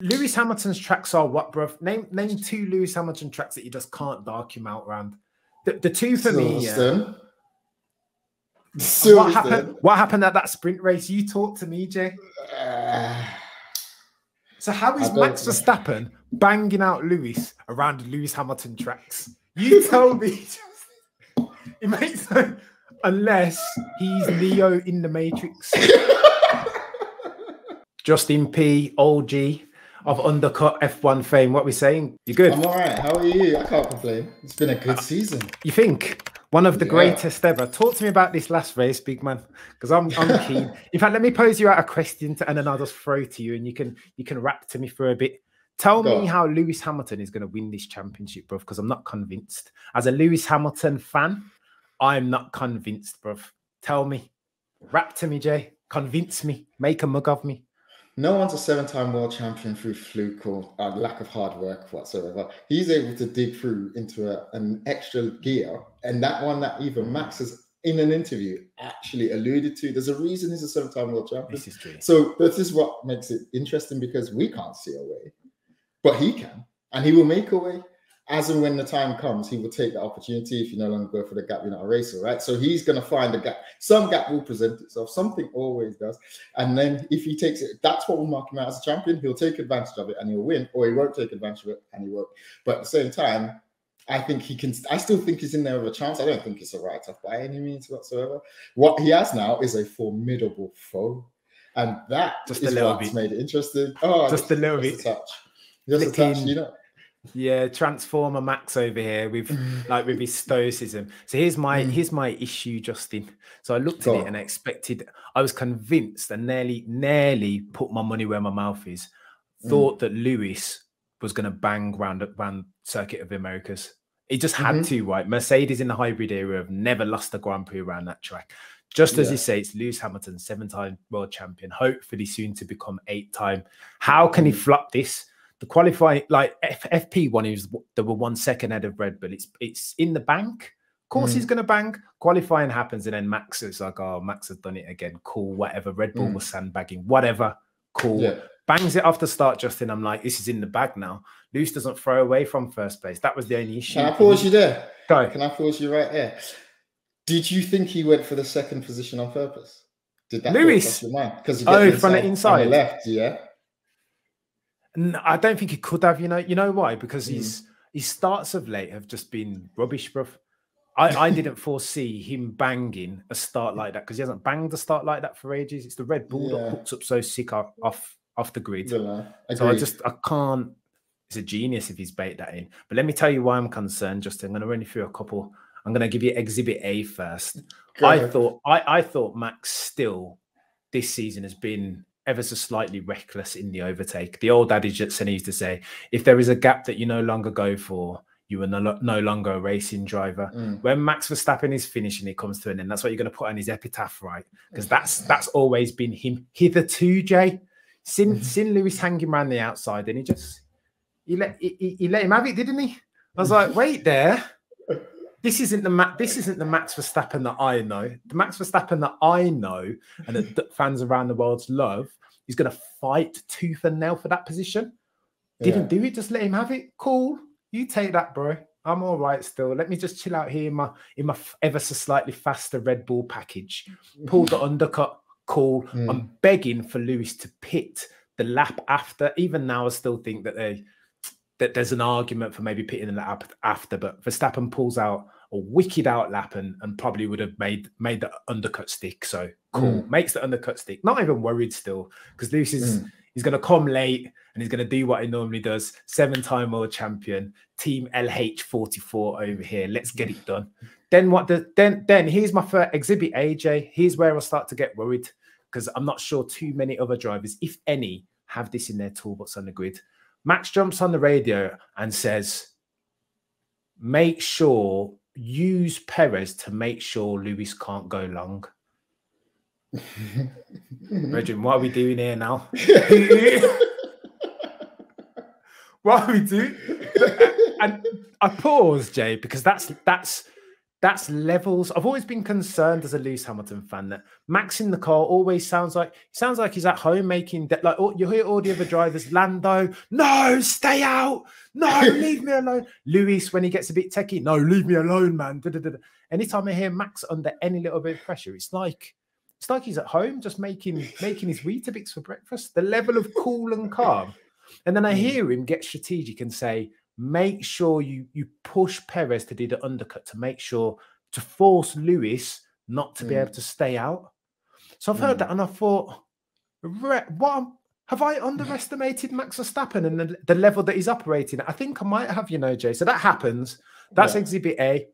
Lewis Hamilton's tracks are what, bruv? Name 2 Lewis Hamilton tracks that you just can't dark him out around. The 2 for me, yeah. What happened at that sprint race? You talk to me, Jay. So how is Max Verstappen banging out Lewis around Lewis Hamilton tracks? You tell me. It makes no, unless he's Neo in the Matrix. Justin P, old G of Undercut F1 fame. What are we saying? You good? I'm all right. How are you? I can't complain. It's been a good season. You think? One of the greatest ever. Talk to me about this last race, big man, because I'm keen. In fact, let me pose you out a question and then I'll just throw to you and you can rap to me for a bit. Tell me how Lewis Hamilton is going to win this championship, bro, because I'm not convinced. As a Lewis Hamilton fan, I'm not convinced, bro. Tell me. Rap to me, Jay. Convince me. Make a mug of me. No one's a 7-time world champion through fluke or lack of hard work whatsoever. He's able to dig through into an extra gear. And that one that even Max has, in an interview, actually alluded to. There's a reason he's a 7-time world champion. This is true. So this is what makes it interesting, because we can't see a way. But he can. And he will make a way. As and when the time comes, he will take the opportunity. If you no longer go for the gap, you're not a racer, right? So he's going to find a gap. Some gap will present itself. Something always does. And then if he takes it, that's what will mark him out as a champion. He'll take advantage of it and he'll win, or he won't take advantage of it and he won't. But at the same time, I think he can. I still think he's in there with a chance. I don't think it's a write-off by any means whatsoever. What he has now is a formidable foe. And that just is what's made it interesting. Oh, just a little bit. Just a touch, you know. Yeah, Transformer Max over here with his stoicism. So here's my issue, Justin. So I looked at it and I was convinced and nearly put my money where my mouth is. Thought that Lewis was going to bang round Circuit of the Americas. He just had to, right? Mercedes in the hybrid era have never lost a Grand Prix around that track. Just as you say, it's Lewis Hamilton, 7-time world champion, hopefully soon to become 8-time. How can he flop this? The qualifying, like FP1, they were 1 second ahead of Red Bull. It's in the bank. Of course, he's going to bang. Qualifying happens, and then Max is like, "Oh, Max has done it again. Cool, whatever." Red Bull was sandbagging, whatever. Cool. Yeah. Bangs it off the start, Justin. I'm like, this is in the bag now. Lewis doesn't throw away from first place. That was the only issue. Can I pause you there? Go. Can I pause you right there? Did you think he went for the second position on purpose? Did that Lewis? Because from the inside, on the left, yeah. No, I don't think he could have. You know why? Because his starts of late have just been rubbish, bruv. I didn't foresee him banging a start like that, because he hasn't banged a start like that for ages. It's the Red Bull that hooks up so sick off the grid. So I can't. It's a genius if he's baked that in. But let me tell you why I'm concerned, Justin. I'm going to run you through a couple. I'm going to give you Exhibit A first. I thought Max still this season has been ever so slightly reckless in the overtake. The old adage that Senna used to say, if there is a gap that you no longer go for, you are no longer a racing driver. When Max Verstappen is finishing, it comes to an end. That's what you're going to put on his epitaph, right? Because that's always been him hitherto, Jay. Seen Lewis hanging around the outside, and he let him have it, didn't he? I was like, wait there. This isn't the Max Verstappen that I know. The Max Verstappen that I know and that fans around the world love is going to fight tooth and nail for that position. Didn't do it. Just let him have it. Cool. You take that, bro. I'm all right still. Let me just chill out here in my ever so slightly faster Red Bull package. Pulled the undercut. Cool. I'm begging for Lewis to pit the lap after. Even now, I still think that there's an argument for maybe pitting the lap after, but Verstappen pulls out a wicked out lap and probably would have made the undercut stick. So cool. Makes the undercut stick. Not even worried still, because Lewis he's going to come late and he's going to do what he normally does. 7-time world champion, team LH44 over here. Let's get it done. Then here's my first Exhibit AJ. Here's where I start to get worried, because I'm not sure too many other drivers, if any, have this in their toolbox on the grid. Max jumps on the radio and says, make sure, use Perez to make sure Lewis can't go long. Regin, what are we doing here now? What are we doing? And I pause, Jay, because that's that's levels. I've always been concerned as a Lewis Hamilton fan that Max in the car always sounds like he's at home making like you hear all the other drivers. Lando, no, stay out, no, leave me alone. Lewis, when he gets a bit techie, no, leave me alone, man. Da, da, da, da. Anytime I hear Max under any little bit of pressure, it's like he's at home just making his Weetabix for breakfast. The level of cool and calm, and then I hear him get strategic and say, make sure you push Perez to do the undercut to make sure to force Lewis not to be able to stay out. So I've heard that and I thought, what have I underestimated Max Verstappen and the level that he's operating at? I think I might have, Jay. So that happens. That's Exhibit A.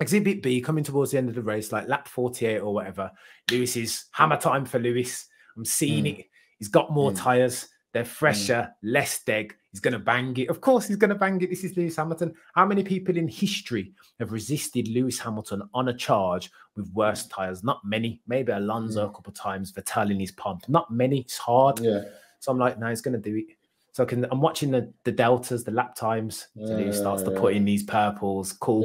Exhibit B, coming towards the end of the race, like lap 48 or whatever. Lewis is hammer time for Lewis. I'm seeing it. He's got more tyres. They're fresher, less deg. He's going to bang it. Of course, he's going to bang it. This is Lewis Hamilton. How many people in history have resisted Lewis Hamilton on a charge with worse tyres? Not many. Maybe Alonso a couple of times. Vettel in his pump. Not many. It's hard. Yeah. So I'm like, no, he's going to do it. So I'm watching the deltas, the lap times. So he starts to put in these purples. Cool.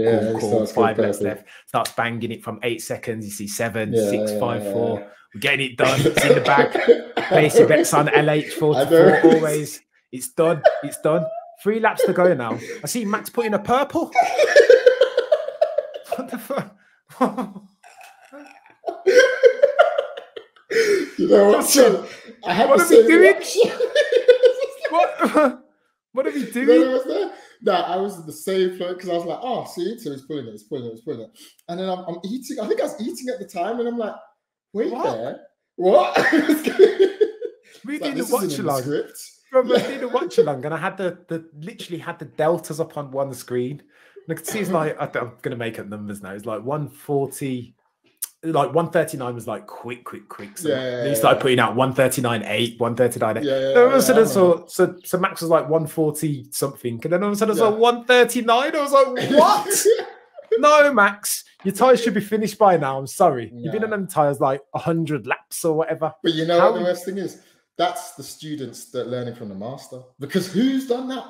5 laps left. Starts banging it from 8 seconds. You see 7, 6, 5, 4. We're getting it done. It's in the bag. Placing bets on LH44 always. It's done. It's done. 3 laps to go now. I see Max putting a purple. What the fuck? You know what? What are we doing? What are we doing? No, I was in the same flow because I was like, oh, see, so he's pulling it. And then I'm eating. I think I was eating at the time, and I'm like, wait there. What? We did a watch along. Bro, we did a watch along, and I had literally had the deltas up on one screen. And I could see it's like, I'm going to make up numbers now. It's like 140, like 139 was like quick. So he started putting out 139.8, 139.8. So Max was like 140 something. And then all of a sudden I was like 139. I was like, what? No, Max, your tyres should be finished by now. I'm sorry. You've been on them tyres like 100 laps or whatever. But you know what the worst thing is? That's the students that learning from the master. Because who's done that?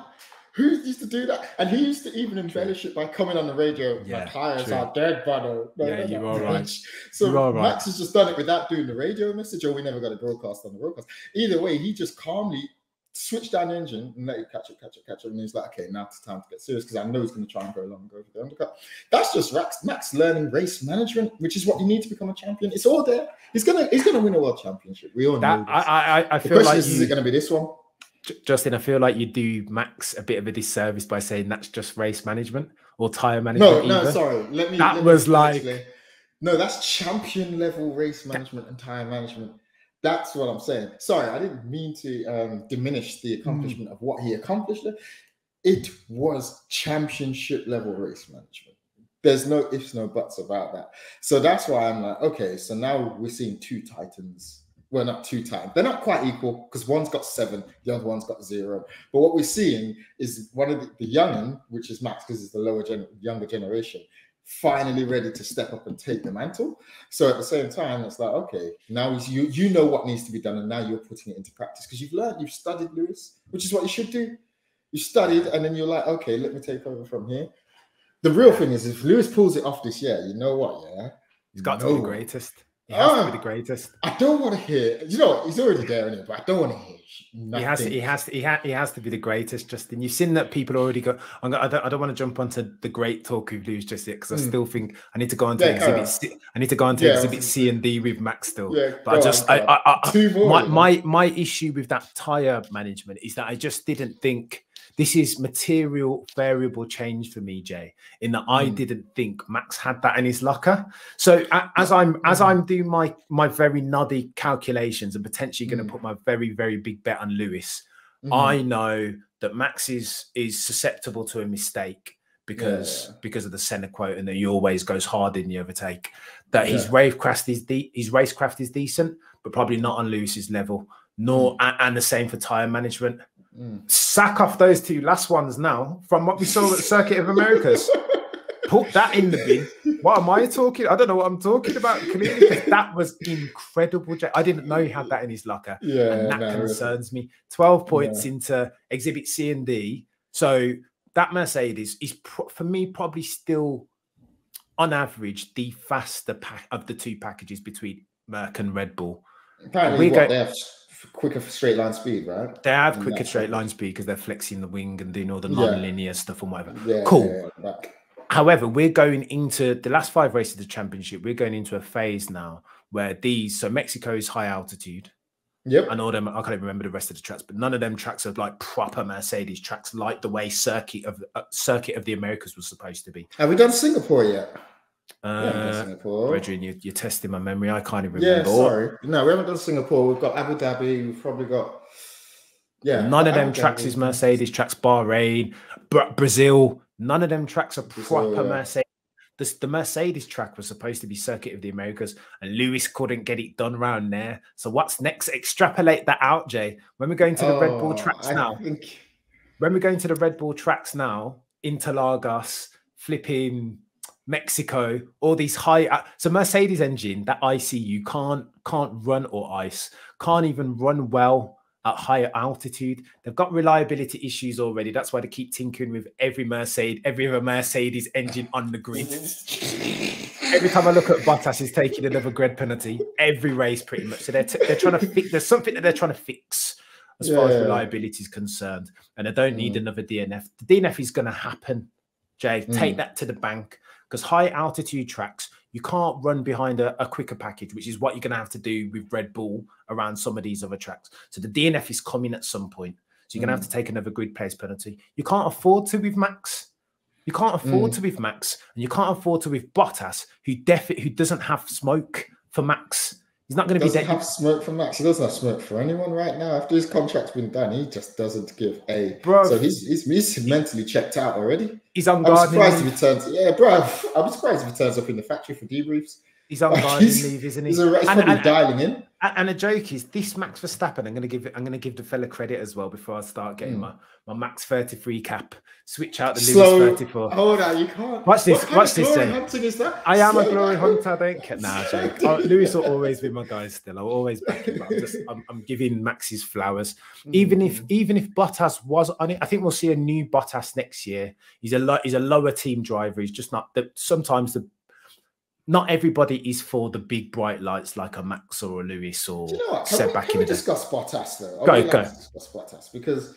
Who used to do that? And he used to even embellish it by coming on the radio, my tires are dead, brother. You are right. So Max has just done it without doing the radio message, or we never got a broadcast on the broadcast. Either way, he just calmly switched down the engine and let it catch up. And he's like, okay, now it's time to get serious because I know he's going to try and go along and go for the undercut. That's just Max learning race management, which is what you need to become a champion. It's all there. He's gonna win a world championship. We all know this. I feel like is it going to be this one? Justin, I feel like you do Max a bit of a disservice by saying that's just race management or tyre management. No, sorry. No, that's champion level race management and tyre management. That's what I'm saying. Sorry, I didn't mean to diminish the accomplishment of what he accomplished. It was championship level race management. There's no ifs, no buts about that. So that's why I'm like, okay, so now we're seeing 2 titans. Well, not 2 titans. They're not quite equal because one's got 7, the other one's got 0. But what we're seeing is one of the young'un, which is Max because it's the younger generation, finally ready to step up and take the mantle. So at the same time, it's like, okay, now you know what needs to be done, and now you're putting it into practice because you've studied, Lewis, which is what you should do. You studied, and then you're like, okay, let me take over from here. The real thing is, if Lewis pulls it off this year, you know what? Yeah, he's got to be the greatest. He has to be the greatest. I don't want to hear. You know, he's already there, isn't it? But I don't want to hear. Nothing. He has to be the greatest, Justin. You've seen that people already go. I don't want to jump onto the great talk of Lewis just yet because I still think I need to go into exhibit C. I need to go into exhibit C and D with Max still. Yeah, but my issue with that tyre management is that I just didn't think. This is material variable change for me, Jay, in that I didn't think Max had that in his locker. So as I'm doing my very noddy calculations and potentially going to put my very, very big bet on Lewis, I know that Max is susceptible to a mistake because of the center quote and that he always goes hard in the overtake. That his racecraft is decent, but probably not on Lewis's level. And the same for tyre management. Sack off those 2 last ones now from what we saw at Circuit of Americas. Put that in the bin. What am I talking? I don't know what I'm talking about clearly because that was incredible. I didn't know he had that in his locker. And that concerns me. 12 points into exhibit C and D. So that Mercedes is for me probably still on average, the faster of the two packages between Merc and Red Bull. Apparently, they have quicker straight line speed, right? They have quicker straight line speed because they're flexing the wing and doing all the non-linear stuff and whatever. Yeah, cool. However, we're going into the last 5 races of the championship. We're going into a phase now where so Mexico is high altitude. Yep. And all them, I can't even remember the rest of the tracks, but none of them tracks are like proper Mercedes tracks, like the way Circuit of the Americas was supposed to be. Have we done Singapore yet? Singapore. Brethren, you're testing my memory. I can't even remember. Yeah, sorry. No, we haven't done Singapore. We've got Abu Dhabi. We've probably got none of them tracks is Mercedes tracks. Bahrain, Brazil. None of them tracks are proper Mercedes. The Mercedes track was supposed to be Circuit of the Americas, and Lewis couldn't get it done around there. So what's next? Extrapolate that out, Jay. When we're going to the Red Bull tracks now, when we're going to the Red Bull tracks now, Interlagos, flipping Mexico, all these high. So Mercedes engine, that ICU can't run or ice, can't even run well at higher altitude. They've got reliability issues already. That's why they keep tinkering with every other Mercedes engine on the grid. Every time I look at Bottas, he's taking another grid penalty every race, pretty much. So they're trying to fix. There's something that they're trying to fix as far as reliability is concerned, and they don't need another DNF. The DNF is going to happen, Jay. Take that to the bank, because high altitude tracks, you can't run behind a quicker package, which is what you're going to have to do with Red Bull around some of these other tracks. So the DNF is coming at some point. So you're going to have to take another grid place penalty. You can't afford to with Max. You can't afford to with Max, and you can't afford to with Bottas, who doesn't have smoke for Max. He's not going to have smoke for Max. He doesn't have smoke for anyone right now. After his contract's been done, he just doesn't give a. Bro, so he's mentally checked out already. He's on gardening leave. I'm surprised if he turns up in the factory for debriefs. He's on gardening leave, isn't he? He's probably dialing in. And the joke is, this Max Verstappen, I'm going to give the fella credit as well before I start getting my Max 33 cap. Switch out the Lewis 34. Hold on, you can't. Watch this. Watch this. Hunting is that? I am a glory hunter. I don't care. Nah, joke. Lewis will always be my guy. Still, I'll always back him. I'm giving Max his flowers. Even if Bottas was on it, I think we'll see a new Bottas next year. He's a lower team driver. He's just not sometimes not everybody is for the big bright lights like a Max or a Lewis or Seb back in the day. Discuss Bottas though. Go. Discuss Bottas, because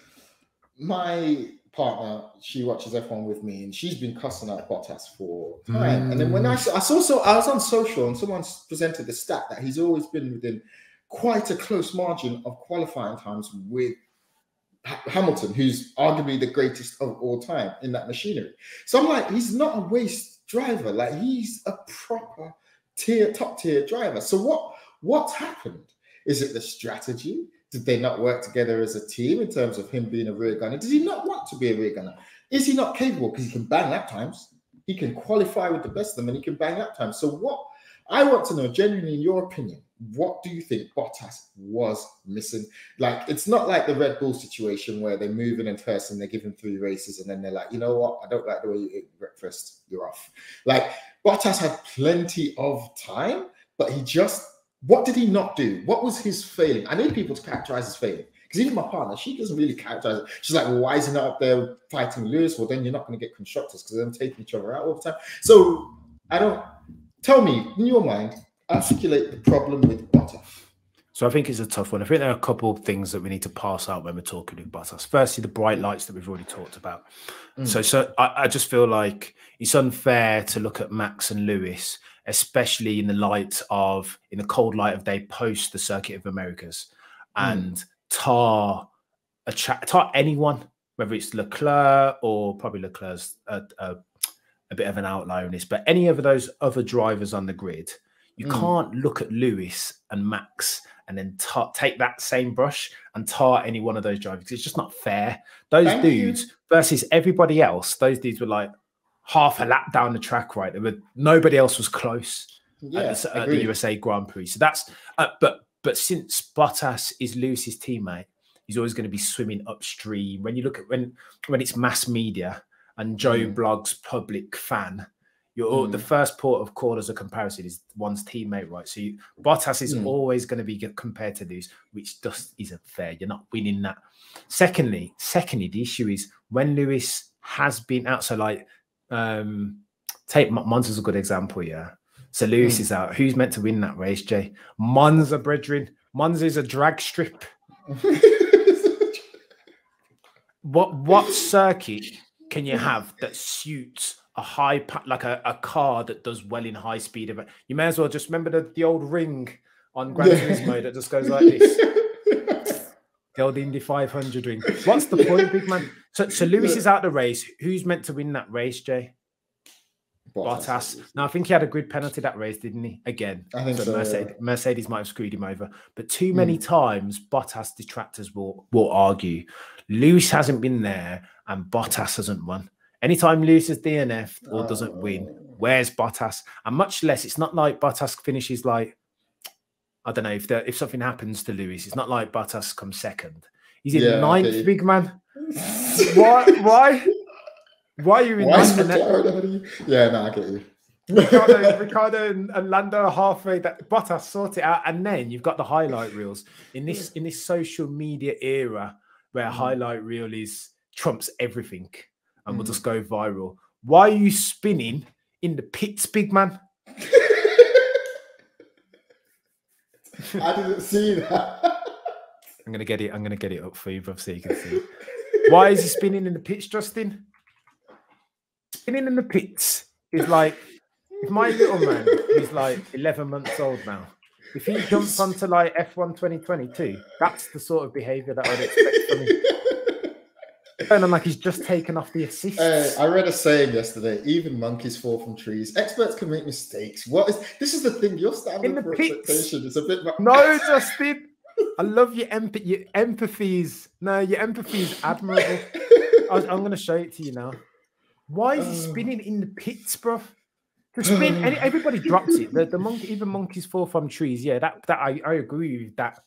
my partner, she watches F1 with me, and she's been cussing out Bottas for time. And then when I was on social, and someone presented the stat that he's always been within quite a close margin of qualifying times with Hamilton, who's arguably the greatest of all time in that machinery. So I'm like, he's not a waste driver. Like, he's a proper top tier driver. So what's happened? Is it the strategy? Did they not work together as a team in terms of him being a rear gunner? Does he not want to be a rear gunner? Is he not capable? Because he can bang lap times. He can qualify with the best of them, and he can bang lap times. So what I want to know, genuinely, in your opinion, what do you think Bottas was missing? Like, it's not like the Red Bull situation where they're moving and cursing, they give him 3 races, and then they're like, you know what? I don't like the way you ate breakfast. You're off. Like, Bottas had plenty of time, but what did he not do? What was his failing? I need people to characterize his failing. Because even my partner, she doesn't really characterize it. She's like, well, why is he not up there fighting Lewis? Well, then you're not going to get constructors because they're taking each other out all the time. So tell me, in your mind, articulate the problem with Bottas. So I think it's a tough one. I think there are a couple of things that we need to pass out when we're talking with Bottas. Firstly, the bright lights that we've already talked about. So I just feel like it's unfair to look at Max and Lewis, especially in the cold light of day post the Circuit of Americas, and tar anyone, whether it's Leclerc or probably Leclerc's a bit of an outlier in this, but any of those other drivers on the grid. You can't look at Lewis and Max and then take that same brush and tar any one of those drivers. It's just not fair. Those dudes versus everybody else, those dudes were like half a lap down the track, right? Nobody else was close at the USA Grand Prix. So that's, but since Bottas is Lewis's teammate, he's always going to be swimming upstream. When you look at when it's mass media and Joe Blogg's public fan, the first port of call as a comparison is one's teammate, right? So Bottas is always going to be compared to these, which just isn't fair. You're not winning that. Secondly, the issue is when Lewis has been out. So like take Monza's a good example, yeah. So Lewis is out. Who's meant to win that race, Jay? Monza, brethren. Monza is a drag strip. What circuit can you have that suits a a car that does well in high speed event? You may as well just remember the old ring on Gran Turismo that just goes like this. The old Indy 500 ring. What's the point, big man? So Lewis is out the race. Who's meant to win that race, Jay? Bottas. Now, I think he had a grid penalty that race, didn't he? Again. I think so. Mercedes might have screwed him over. But too many times, Bottas detractors will argue. Lewis hasn't been there and Bottas hasn't won. Anytime Lewis is DNF'd or doesn't win, where's Bottas? And much less, it's not like Bottas finishes like, I don't know, if something happens to Lewis, it's not like Bottas comes second. He's in ninth, big man. Why? Why are you in ninth? Yeah, no, I get you. Ricardo and Lando are halfway. That Bottas sort it out, and then you've got the highlight reels in this social media era where highlight reel trumps everything and will just go viral. Why are you spinning in the pits, big man? I didn't see that. I'm gonna get it up for you, bro, so you can see. Why is he spinning in the pits, Justin? Spinning in the pits is like, if my little man is like 11 months old now, if he jumps onto like F1 2022, that's the sort of behavior that I'd expect from him. And I'm like, he's just taken off the assists. I read a saying yesterday, even monkeys fall from trees. Experts can make mistakes. This is the thing, your standard for expectation is a bit... No, Justin. I love your empathy. Your empathy is admirable. I'm going to show it to you now. Why is he spinning in the pits, bro? The spin, everybody drops it. The monkey, even monkeys fall from trees. Yeah, that I agree with that.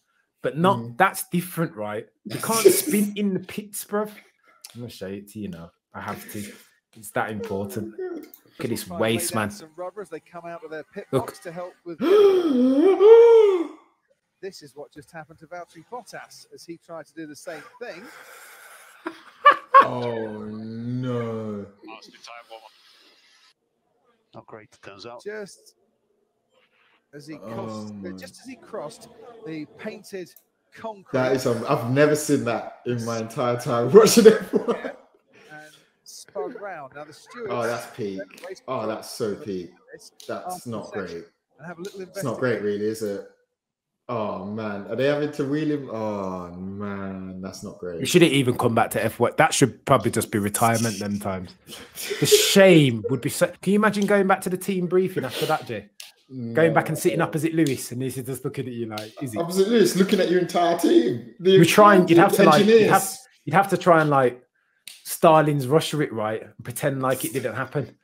But not that's different, right? You can't spin in the pits, bro. I'm gonna show it to you now. I have to. It's that important. Look at this waste, man. Some rubber as they come out of their pit box to help with. This is what just happened to Valtteri Bottas as he tried to do the same thing. Oh no! Not great, turns out. Just as he crossed the painted concrete. That is, I've never seen that in my entire time watching it. And spun round. Now the stewards. Oh, that's peak. Oh, that's so peak. That's not great. It's not great, really, is it? Oh man, are they having to wheel him? Oh man, that's not great. We shouldn't even come back to F1. That should probably just be retirement them times. The shame would be so. Can you imagine going back to the team briefing after that, Jay? No. Going back and sitting opposite Lewis, and this is just looking at you like, is it? Opposite Lewis, looking at your entire team. You're trying. You'd have to try and like Stalin's Russia it right and pretend like it didn't happen.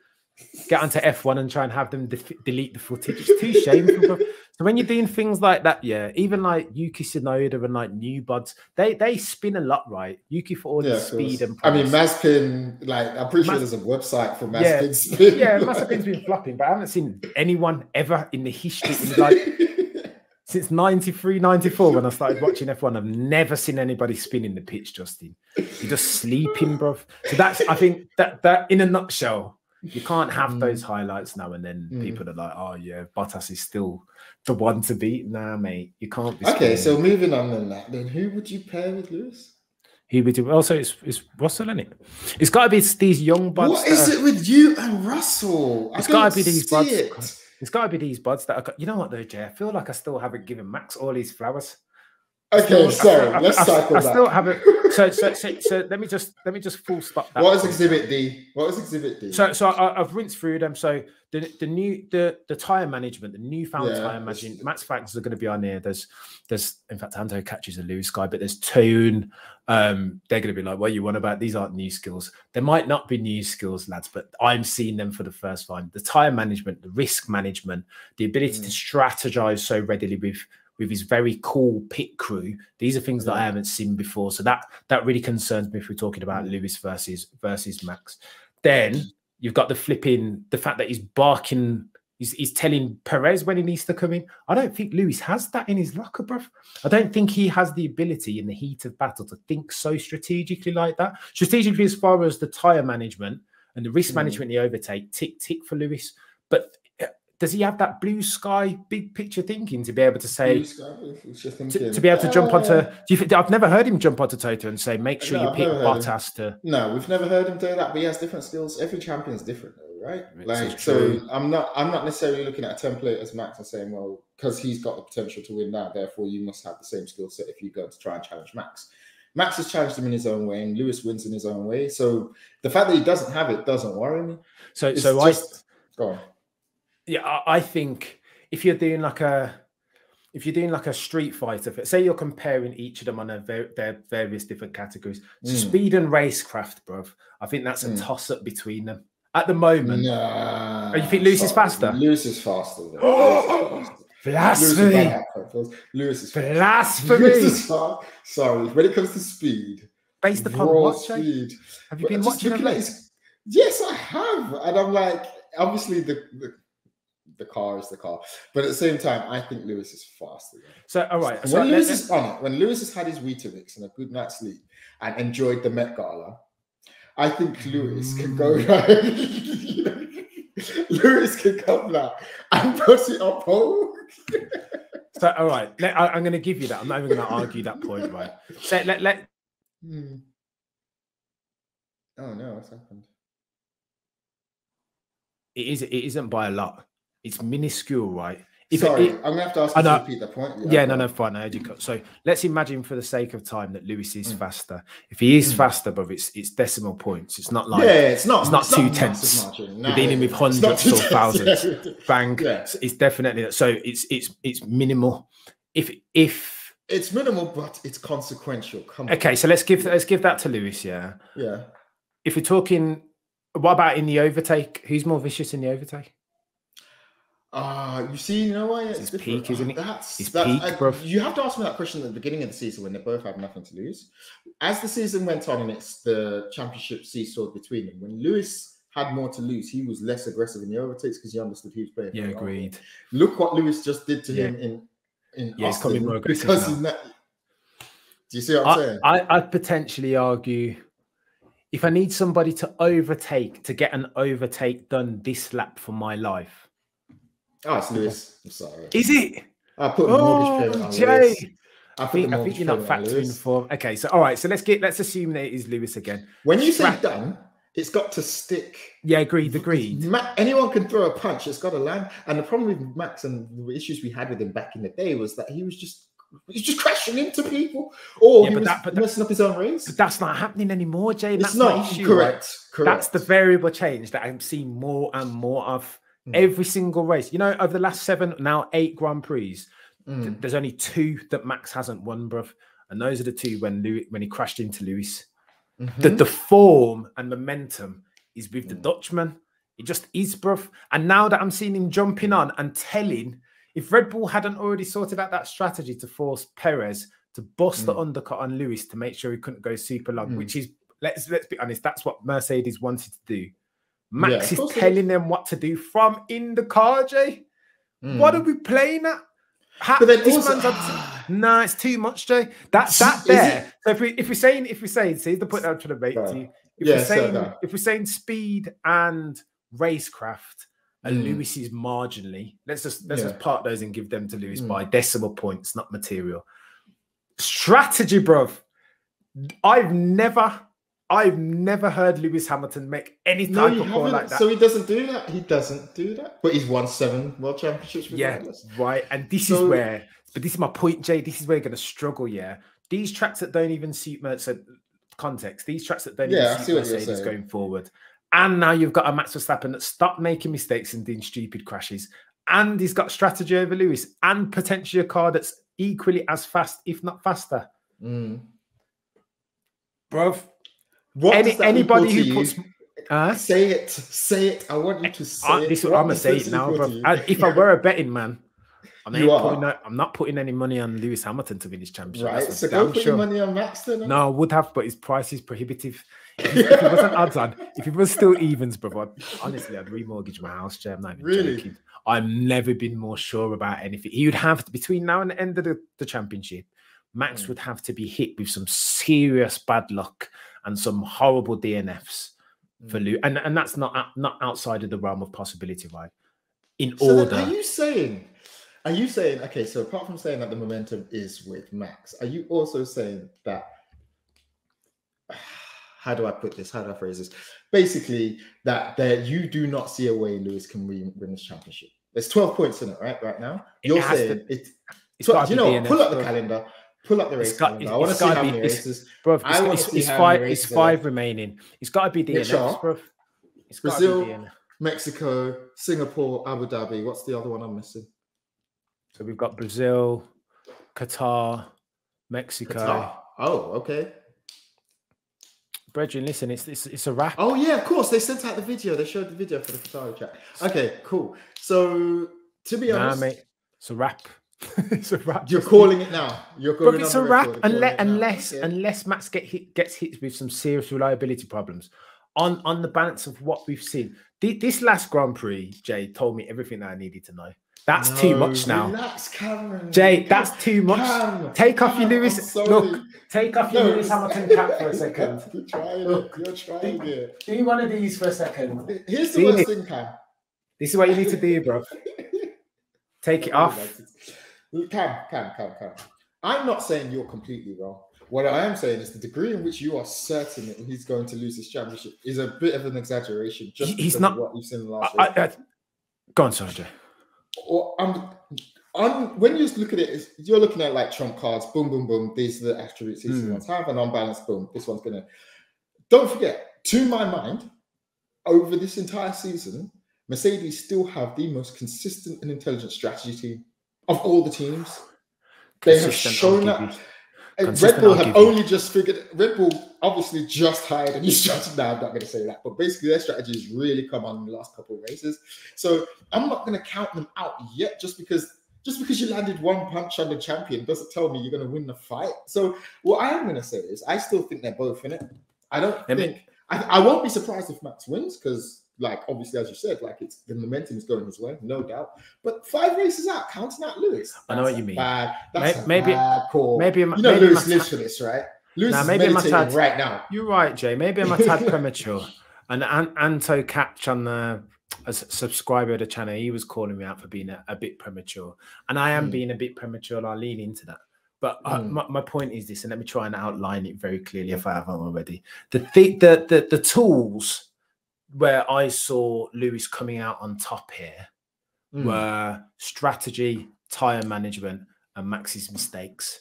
Get onto F1 and try and have them delete the footage. It's too shameful. So when you're doing things like that, yeah, even like Yuki Tsunoda and like new buds, they spin a lot, right? Yuki for all the speed and promise. I mean, Mazepin, like I'm pretty sure there's a website for Mazepin spin. Yeah, Mazepin's been flopping, but I haven't seen anyone ever in the history since 93, 94 when I started watching F1. I've never seen anybody spin in the pitch, Justin. You're just sleeping, bro. So that's, I think that in a nutshell. You can't have those highlights now and then. People are like, oh, yeah, Bottas is still the one to beat. Nah, mate, you can't be. Okay, so moving on then who would you pair with Lewis? He would do. Also, it's Russell, isn't it? It's got to be these young buds. What is it with you and Russell? It's got to be these buds. It's got to be these buds that are. You know what, though, Jay? I feel like I still haven't given Max all his flowers. Okay, sorry. Let's cycle back. I still haven't. So let me just full stop that. What is Exhibit D? So I've rinsed through them. So the tire management, the newfound tire management. Max factors are going to be on here. There's in fact Ando catches a Lewis guy, but there's tone. They're going to be like, what you want about? These aren't new skills. There might not be new skills, lads, but I'm seeing them for the first time. The tire management, the risk management, the ability to strategize so readily with his very cool pit crew. These are things that I haven't seen before. So that really concerns me if we're talking about Lewis versus Max. Then you've got the fact that he's barking, he's telling Perez when he needs to come in. I don't think Lewis has that in his locker, bro. I don't think he has the ability in the heat of battle to think so strategically like that. Strategically as far as the tyre management, and the risk management, the overtake, tick for Lewis. But does he have that blue sky, big picture thinking to be able to say, to be able to jump onto? Do you think, I've never heard him jump onto Toto and say, make sure you pick Bottas to. No, we've never heard him do that. But he has different skills. Every champion's different, though, right? Like, so I'm not necessarily looking at a template as Max and saying, well, because he's got the potential to win that, therefore you must have the same skill set if you go to try and challenge Max. Max has challenged him in his own way, and Lewis wins in his own way. So the fact that he doesn't have it doesn't worry me. Go on. Yeah, I think if you're doing like a street fighter, say you're comparing each of them on their various different categories, speed and racecraft, bruv. I think that's a toss up between them at the moment. Nah, you think Lewis is faster? Lewis is faster. Blasphemy! Lewis is blasphemy! Sorry, when it comes to speed, based upon what speed, have you been watching him? Yes, I have, and I'm like, obviously the car is the car, but at the same time, I think Lewis is faster. So, all right. When Lewis is on it, when Lewis has had his Weetabix and a good night's sleep and enjoyed the Met Gala, I think Lewis can go. Lewis can come now and put it up home. So, all right, I'm going to give you that. I'm not even going to argue that point, right? So, Oh no, what's happened? It isn't by a lot. It's minuscule, right? Sorry, I'm going to have to ask you to repeat that point. Yeah, no, fine. I heard you cut. So let's imagine for the sake of time that Lewis is faster. If he is faster, but it's decimal points. It's not like it's not 0.2. We're dealing with hundreds or thousands. Bang. Yeah. It's definitely so. It's minimal. If it's minimal, but it's consequential. Come on. Okay, so let's give that to Lewis. Yeah. Yeah. If we're talking, what about in the overtake? Who's more vicious in the overtake? You know why? It's peak, isn't it? It's peak, bro. You have to ask me that question at the beginning of the season when they both have nothing to lose. As the season went on and it's the championship seesawed between them, when Lewis had more to lose, he was less aggressive in the overtakes because he understood he was playing. Yeah, agreed. Look what Lewis just did to him in Austin, coming more aggressive because he's not. Do you see what I'm saying? I'd potentially argue if I need somebody to get an overtake done this lap for my life. Oh, it's Lewis. I'm sorry. Is it? I put the mortgage payment on Jay. Lewis. I think you're not factoring for. Okay, so all right, so let's assume that it is Lewis again. When you say done, it's got to stick. Yeah, agreed. Anyone can throw a punch. It's got to land. And the problem with Max and the issues we had with him back in the day was that he's just crashing into people, or he was messing up his own race. But that's not happening anymore, Jay. It's not issue, correct. That's the variable change that I'm seeing more and more of. Every single race, over the last 8 Grand Prix, there's only 2 that Max hasn't won, bruv. And those are the 2 when he crashed into Lewis. The form and momentum is with the Dutchman. It just is, bruv. And now that I'm seeing him jumping on and telling, if Red Bull hadn't already sorted out that strategy to force Perez to bust the undercut on Lewis to make sure he couldn't go super long, which is, let's be honest, that's what Mercedes wanted to do. Max is telling them what to do from in the car, Jay. What are we playing at? No, it's too much, Jay. That's that there. So if we're saying, see the point I'm trying to make to you. If we're saying speed and racecraft and Lewis is marginally, let's just part those and give them to Lewis by decimal points, not material. Strategy, bruv. I've never heard Lewis Hamilton make any type of call like that. So he doesn't do that. He doesn't do that. But he's won 7 world championships. Regardless. Yeah, right. And this is where, but this is my point, Jay. This is where you're going to struggle. Yeah, these tracks that don't even suit context. These tracks that don't even suit Mercedes going forward. And now you've got a Max Verstappen that stopped making mistakes and doing stupid crashes. And he's got strategy over Lewis and potentially a car that's equally as fast, if not faster. Bruv. Anybody who puts say it. I want you to say it. I'm gonna say it now, bro. If I were a betting man, I'm not putting any money on Lewis Hamilton to win his championship. Right, so go put your money on Max then. No, I would have, but his price is prohibitive. If it wasn't odds on, if it was still evens, bro, honestly, I'd remortgage my house, Jay. I'm not even joking. I've never been more sure about anything. He would have to, between now and the end of the championship, Max would have to be hit with some serious bad luck and some horrible DNFs for Lewis, and that's not outside of the realm of possibility, right? In So order, are you saying? Okay? So apart from saying that the momentum is with Max, are you also saying that? How do I put this? How do I phrase this? Basically, that you do not see a way Lewis can win this championship. There's 12 points in it, right now. You're saying it's you know what? Pull up the calendar. Pull up the race calendar. I want to see how many races. Bro, it's 5 remaining. It's got to be DNFs, bro. It's Brazil, Mexico, Singapore, Abu Dhabi. What's the other one I'm missing? So we've got Brazil, Qatar, Mexico. Qatar. Oh, okay. Brethren, listen, it's a wrap. Oh yeah, of course. They sent out the video. They showed the video for the Qatari chat. Okay, cool. So to be honest, mate, it's a wrap. It's a wrap. You're calling it now. You're going. It's a wrap unless Max gets hit with some serious reliability problems. On the balance of what we've seen, this last Grand Prix, Jay told me everything that I needed to know. That's too much now. Relax, Cameron. Jay, that's too much. Take off your Lewis. Look, take off your Lewis Hamilton cap for a second. You're trying it. Do one of these for a second. Here's the worst thing, Cam. This is what you need to do, bro. Take it off. Cam. I'm not saying you're completely wrong. What I am saying is the degree in which you are certain that he's going to lose this championship is a bit of an exaggeration. Just he's not what you've seen in the last race. Go on, Sergio. When you look at it, you're looking at like trump cards. Boom, boom, boom. These are the attributes these ones have, and unbalanced. Boom. This one's gonna. Don't forget, to my mind, over this entire season, Mercedes still have the most consistent and intelligent strategy team of all the teams. They have shown that. Red Bull have only just figured. Red Bull obviously just hired a new strategy. No, I'm not going to say that, but basically their strategy has really come on in the last couple of races. So I'm not going to count them out yet. Just because you landed one punch on the champion doesn't tell me you're going to win the fight. So what I am going to say is I still think they're both in it. I don't think I won't be surprised if Max wins because. Like obviously, as you said, like it's the momentum is going his way, no doubt. But 5 races out, counting out Lewis. I know what you mean. That's maybe a bad call. Maybe Lewis lives for this, right? Lewis is meditating right now. You're right, Jay. Maybe I'm a tad premature. And Anto Catch on a subscriber of the channel, he was calling me out for being a bit premature, and I am being a bit premature. And I'll lean into that. But my point is this, and let me try and outline it very clearly if I haven't already. The tools where I saw Lewis coming out on top here were strategy, tyre management, and Max's mistakes.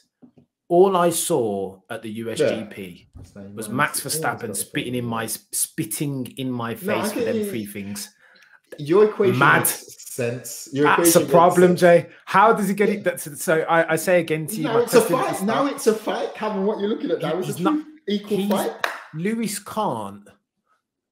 All I saw at the USGP was Max Verstappen spitting in my face for them 3 things. Your equation makes sense. That's a problem, Jay. How does he get it? So I say again to you, it's a fight. Now it's a fight, Cameron. What you're looking at now is not equal fight. Lewis can't.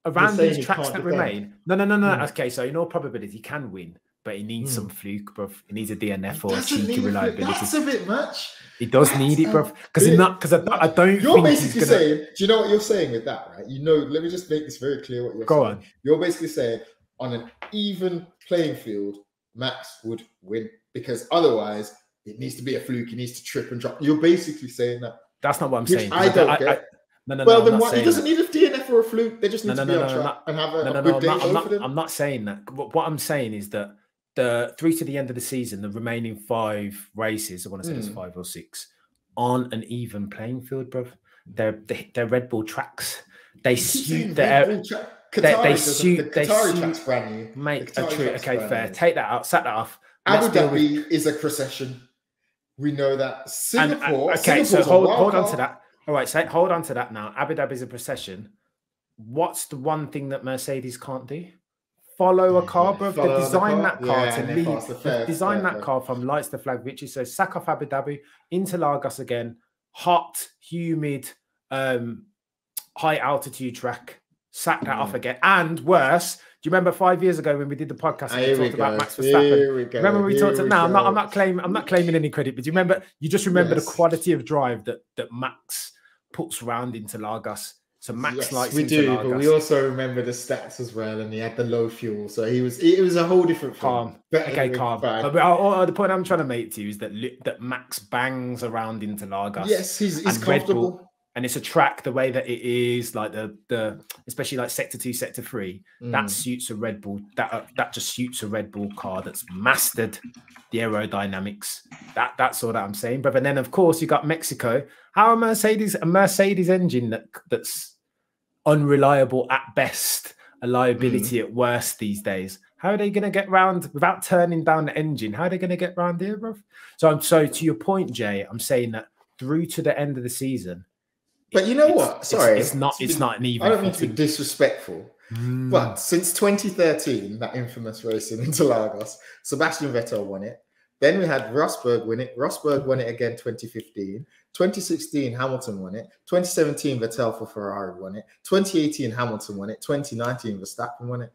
Around these tracks that remain. No. Okay, so in all probability, he can win, but he needs some fluke, bro. He needs a DNF or a cheeky reliability. That's a bit much. He does need it, bro. Because I don't. You're basically saying. Do you know what you're saying with that, right? Let me just make this very clear. What you're saying. Go on. You're basically saying on an even playing field, Max would win because otherwise it needs to be a fluke. He needs to trip and drop. You're basically saying that. That's not what I'm saying. I don't get. Well, then what? He doesn't need a DNF or a fluke. They just need to be on track and have a good day for them. I'm not saying that. What I'm saying is that the 3 to the end of the season, the remaining 5 races, I want to say there's 5 or 6, on an even playing field, bro. They're Red Bull tracks. They suit the Qatari tracks brand new. Mate, okay, fair. Take that out. Set that off. Abu Dhabi is a procession. We know that. Singapore. Okay, so hold on to that. All right, so hold on to that now. Abu Dhabi is a procession. What's the one thing that Mercedes can't do? Follow a car, bro. They designed that car to lead. They designed that car from lights to flag victory. So sack off Abu Dhabi, into Lagos again. Hot, humid, high altitude track. Sack that off again. And worse, do you remember 5 years ago when we did the podcast and we talked about Max Verstappen? Remember we talked about now? I'm not claiming any credit, but do you remember? You just remember the quality of drive that Max puts round into Lagos. So Max likes we do, Lagos. But we also remember the stats as well, and he had the low fuel, so it was a whole different calm. Calm. But the point I'm trying to make to you is that Max bangs around into Lagos. Yes, he's comfortable. and it's a track the way that it is, like the especially like sector 2, sector 3, that suits a Red Bull. That just suits a Red Bull car that's mastered the aerodynamics. That's all that I'm saying, brother. And then of course you got Mexico. How a Mercedes engine that's unreliable at best, a liability at worst these days. How are they going to get round without turning down the engine? How are they going to get round here, bro? So to your point, Jay, I'm saying that through to the end of the season. But you know what? Sorry, it's not an even. I don't mean to be disrespectful, but since 2013, that infamous race in Interlagos, Sebastian Vettel won it. Then we had Rosberg win it. Rosberg won it again 2015. 2016, Hamilton won it. 2017, Vettel for Ferrari won it. 2018, Hamilton won it. 2019, Verstappen won it.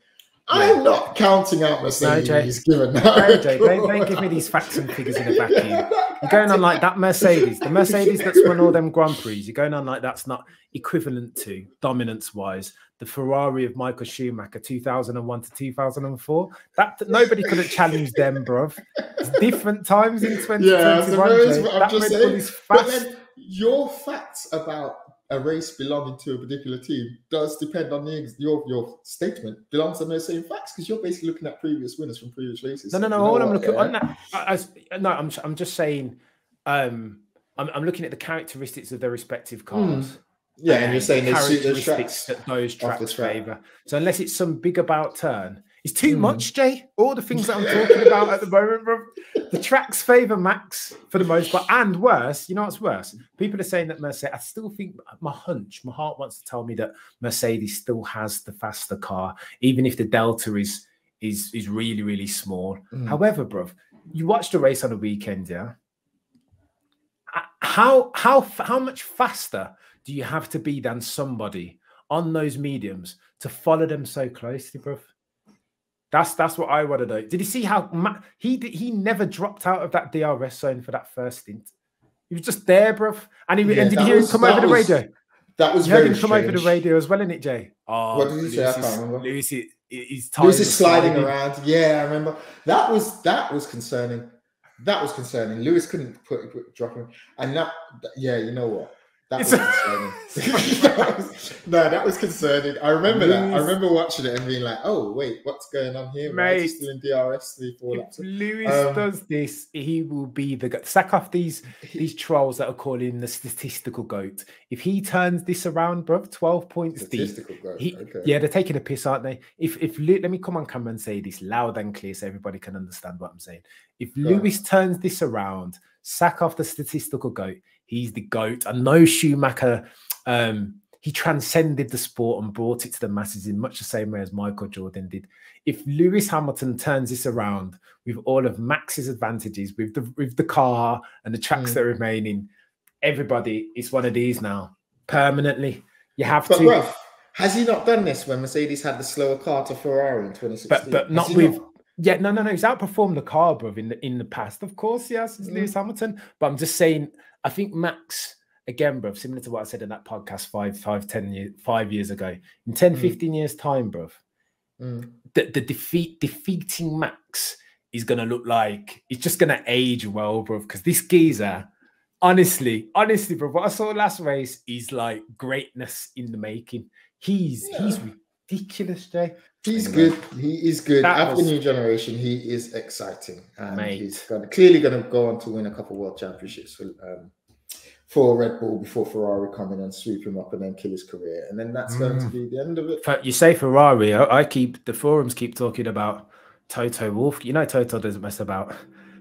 I'm not counting out Mercedes. Given that. No, Jay, don't give me these facts and figures in a vacuum. You're going on like that Mercedes, the Mercedes that's won all them Grand Prix. You're going on like that's not equivalent to dominance-wise the Ferrari of Michael Schumacher 2001 to 2004. That nobody could have challenged them, bruv. It's different times in 2021. I'm just saying. But then your facts about a race belonging to a particular team does depend on your statement belongs on those same facts, because you're basically looking at previous winners from previous races. No. All I'm looking on that. I'm just saying. I'm looking at the characteristics of their respective cars. Yeah, and you're saying they suit those tracks favour. So unless it's some big about turn, it's too much, Jay. All the things that I'm talking about at the moment, bro. The tracks favour Max for the most part, and worse. You know what's worse? People are saying that Mercedes. I still think my heart wants to tell me that Mercedes still has the faster car, even if the delta is really, really small. However, bro, you watched the race on the weekend, yeah. How much faster do you have to be than somebody on those mediums to follow them so closely, bro? That's what I want to know. Did you see how he never dropped out of that DRS zone for that first stint? He was just there, bro. And did you hear him come over the radio? That was very strange. Come over the radio as well, innit, Jay? Oh, what did he say? I can't remember. Lewis is sliding around. Yeah, I remember. That was concerning. That was concerning. Lewis couldn't drop him, and you know what? That was concerning. That was concerning. I remember that. I remember watching it and being like, "Oh wait, what's going on here? Mate, he's still in DRS 3-4 laps." If Lewis does this, he will be the sack off these trolls that are calling him the statistical goat. If he turns this around, bro, 12 points deep. Yeah, they're taking a piss, aren't they? Let me come on camera and say this loud and clear so everybody can understand what I'm saying. If Lewis turns this around, sack off the statistical goat. He's the GOAT. I know Schumacher, he transcended the sport and brought it to the masses in much the same way as Michael Jordan did. If Lewis Hamilton turns this around with all of Max's advantages, with the car and the tracks that are remaining, everybody is one of these now, permanently. You have to. Bruv, has he not done this when Mercedes had the slower car to Ferrari in 2016? But not with... Yeah, no. He's outperformed the car, bruv, in the past. Of course, yes, it's Lewis Hamilton. But I'm just saying, I think Max, again, bruv, similar to what I said in that podcast 5 years ago, in 10, 15 years' time, bruv, the defeating Max is going to look like, it's just going to age well, bruv, because this geezer, honestly, bruv, what I saw last race is like greatness in the making. He's ridiculous, Jay. He's good. He is good. After the new generation, he is exciting. And he's clearly going to go on to win a couple of world championships for Red Bull before Ferrari come in and sweep him up and then kill his career. And then that's going to be the end of it. You say Ferrari. The forums keep talking about Toto Wolff. You know Toto doesn't mess about.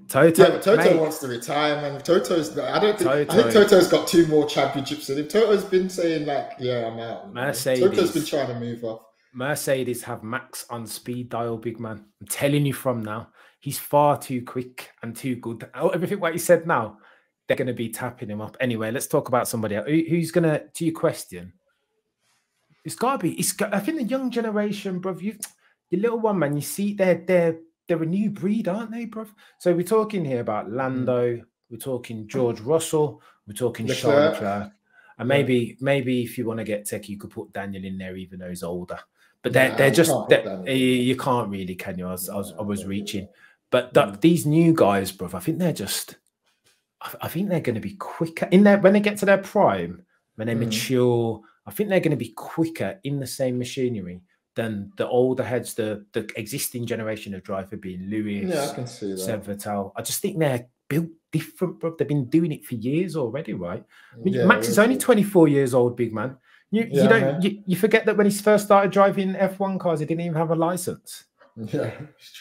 Toto wants to retire, man. I think Toto's got 2 more championships in him. Toto's been saying like, yeah, I'm out. Toto's been trying to move up. Mercedes have Max on speed dial, big man. I'm telling you from now, he's far too quick and too good. Everything what he said now, they're going to be tapping him up. Anyway, let's talk about somebody else. Who's going to your question, it's got to be, I think the young generation, bruv, your little one, man, you see they're a new breed, aren't they, bruv? So we're talking here about Lando, we're talking George Russell, we're talking Charles Leclerc. And maybe if you want to get techie, you could put Daniel in there, even though he's older. But they're just you can't really, can you? I was reaching, but these new guys, bro, I think they're going to be quicker in there when they get to their prime. when they mature, I think they're going to be quicker in the same machinery than the older heads, the existing generation of driver being Lewis, Yeah, I can see that. Vettel. I just think they're built different, bro. They've been doing it for years already, right? I mean, Max is only 24 years old, big man. You forget that when he first started driving F1 cars, he didn't even have a license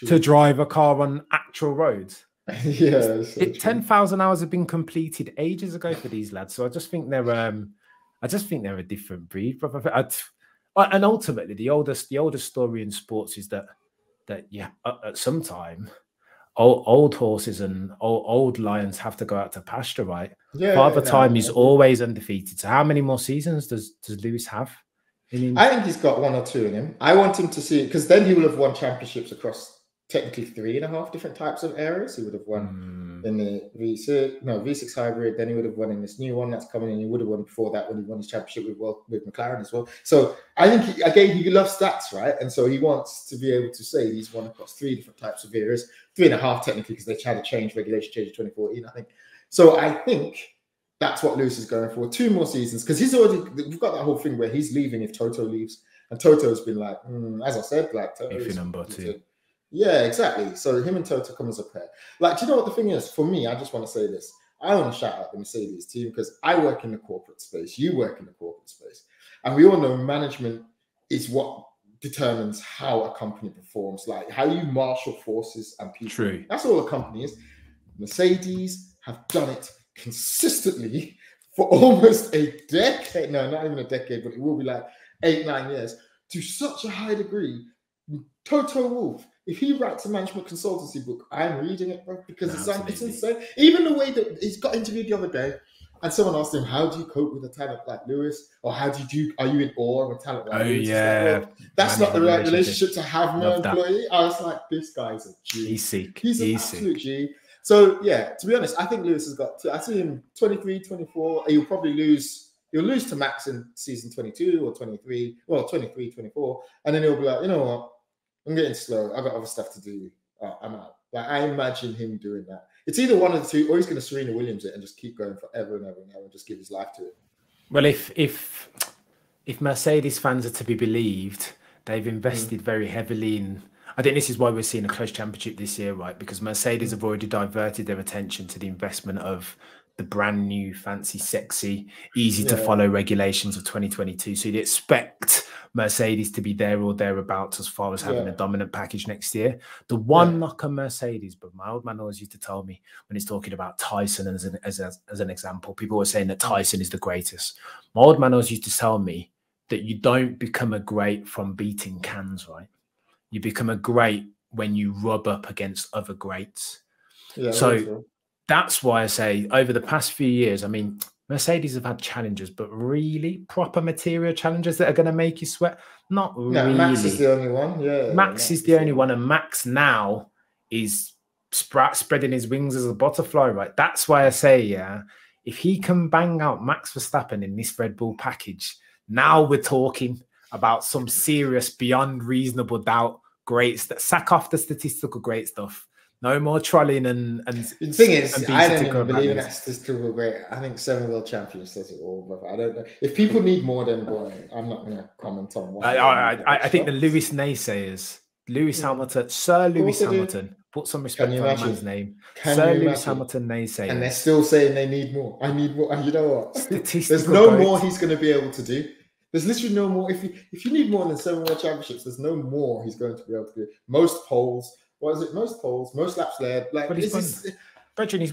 to drive a car on actual roads. 10,000 hours have been completed ages ago for these lads. So I just think they're a different breed, bro. And ultimately, the oldest story in sports is that at some time, old horses and old lions have to go out to pasture, right? Father Time is always undefeated. So how many more seasons does Lewis have? I think he's got 1 or 2 in him. I want him to see it because then he will have won championships across technically 3.5 different types of eras. He would have won in the V6 hybrid. Then he would have won in this new one that's coming in. He would have won before that when he won his championship with McLaren as well. So I think he loves stats, right? And so he wants to be able to say he's won across 3 different types of eras, 3.5 technically because they had to regulation change in 2014, I think. So I think that's what Lewis is going for. 2 more seasons because we've got that whole thing where he's leaving if Toto leaves, and Toto's been like, as I said, like Toto's number 2. Yeah, exactly. So him and Toto come as a pair. Like, do you know what the thing is? For me, I just want to say this. I want to shout out the Mercedes team because I work in the corporate space. You work in the corporate space. And we all know management is what determines how a company performs, like how you marshal forces and people. True. That's all a company is. Mercedes have done it consistently for almost a decade. No, not even a decade, but it will be like 8-9 years to such a high degree. Toto Wolff, if he writes a management consultancy book, I'm reading it, bro, because it's insane. Even the way that he's got interviewed the other day, and someone asked him, "How do you cope with a talent like Lewis?" Or "How do you are you in awe of a talent like Lewis?" Yeah, like, well, that's not the right relationship to have with an employee. I was like, this guy's a G. He's sick. He's an absolute G. So yeah, to be honest, I think Lewis has got. I see him 23, 24. He'll probably lose. He'll lose to Max in season 22 or 23. Well, 23, 24, and then he'll be like, you know what? I'm getting slow. I've got other stuff to do. I'm out. Like, I imagine him doing that. It's either one of the two, or he's going to Serena Williams it and just keep going forever and ever and ever and just give his life to it. Well, if Mercedes fans are to be believed, they've invested very heavily in. I think this is why we're seeing a close championship this year, right? Because Mercedes have already diverted their attention to the investment of the brand new, fancy, sexy, easy to follow regulations of 2022. So you'd expect Mercedes to be there or thereabouts as far as having a dominant package next year. The one knock on Mercedes, but my old man always used to tell me when he's talking about Tyson as an example, people were saying that Tyson is the greatest. My old man always used to tell me that you don't become a great from beating cans, right? You become a great when you rub up against other greats. Yeah, so that's why I say over the past few years, I mean, Mercedes have had challenges, but really proper material challenges that are going to make you sweat. Not really. Max is the only one. Yeah, Max is the only one, and Max now is spreading his wings as a butterfly, right? That's why I say, if he can bang out Max Verstappen in this Red Bull package, now we're talking about some serious, beyond reasonable doubt, great stuff. Sack off the statistical great stuff. No more trolling and the thing is, I don't even believe in that statistical great. I think 7 world champions says it all, but I don't know. If people need more, then boy, I'm not going to comment on what. I think the Lewis naysayers, Lewis Hamilton, Sir Lewis Hamilton, put some respect on the man's name. Sir Lewis Hamilton naysayers. And they're still saying they need more. I need more. And you know what? There's no more he's going to be able to do. There's literally no more. If you need more than 7 world championships, there's no more he's going to be able to do. Most polls. What is it? Most polls, most laps led. Like, but he's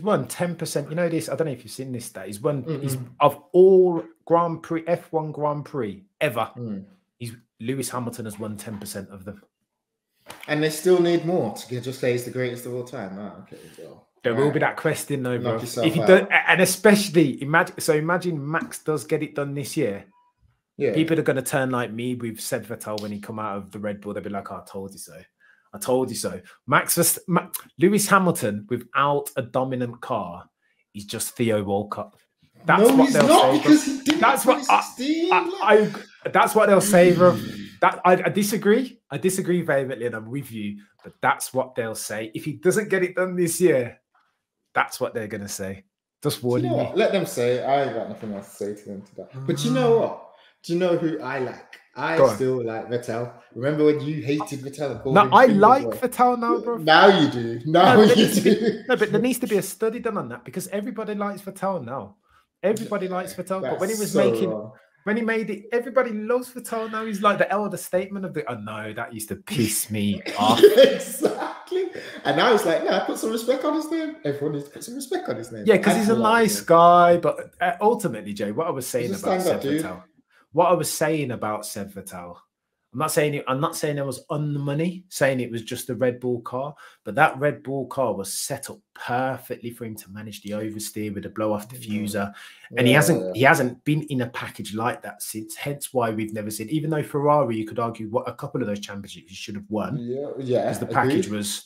won 10%. You know this? I don't know if you've seen this stat. He's won. He's of all Grand Prix F1 Grand Prix ever. Lewis Hamilton has won 10% of them. And they still need more to just say he's the greatest of all time. Okay, well, there will be that question, though, bro. If he does, and especially imagine Max does get it done this year. Yeah, people are going to turn like me with Seb Vettel when he come out of the Red Bull. They'll be like, "Oh, I told you so. I told you so." Lewis Hamilton without a dominant car is just Theo Walcott. That's what they'll say. Because he did that's what that's what they'll say, bro. I disagree. I disagree vehemently, and I'm with you. But that's what they'll say. If he doesn't get it done this year, that's what they're going to say. Just Do you warning know you. what? Let them say. I ain't got nothing else to say to them to that. But you know what? Do you know who I like? I still like Vettel. Remember when you hated Vettel? No, I like Vettel now, bro. Now you do. Now you do. No, but there needs to be a study done on that because everybody likes Vettel now. Everybody likes Vettel. But when he was when he made it, everybody loves Vettel now. He's like the elder statesman of the. Oh no, that used to piss me off. Exactly. And now it's like, put some respect on his name. Everyone needs to put some respect on his name. Yeah, because he's a nice guy. But ultimately, Jay, what I was saying about Seb Vettel. What I was saying about Seb Vettel, I'm not saying it was on the money, saying it was just a Red Bull car, but that Red Bull car was set up perfectly for him to manage the oversteer with the blow off diffuser. And he hasn't been in a package like that since, hence why we've never seen, even though Ferrari, you could argue what a couple of those championships he should have won. Yeah. Because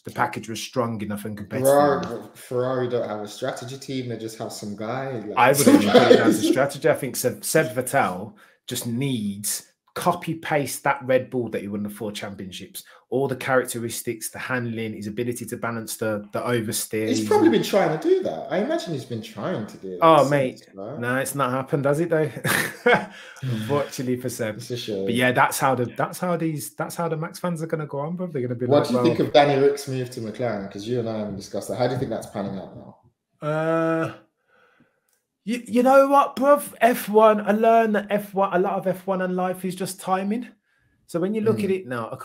the package was strong enough and competitive. Ferrari don't have a strategy team, they just have some guy. I wouldn't even put it down to strategy. I think Seb Vettel just needs copy-paste that Red Bull that he won the 4 championships. All the characteristics, the handling, his ability to balance the oversteer. He's probably been trying to do that. I imagine he's been trying to do it. Oh, mate. Right? No, it's not happened, has it though? Unfortunately for Seb. But yeah, that's how the Max fans are gonna go on, bro. They're gonna be what do you think of Danny Rick's move to McLaren? Because you and I haven't discussed that. How do you think that's panning out now? You know what, bruv? F1, I learned that F1, a lot of F1 in life is just timing. So when you look at it now,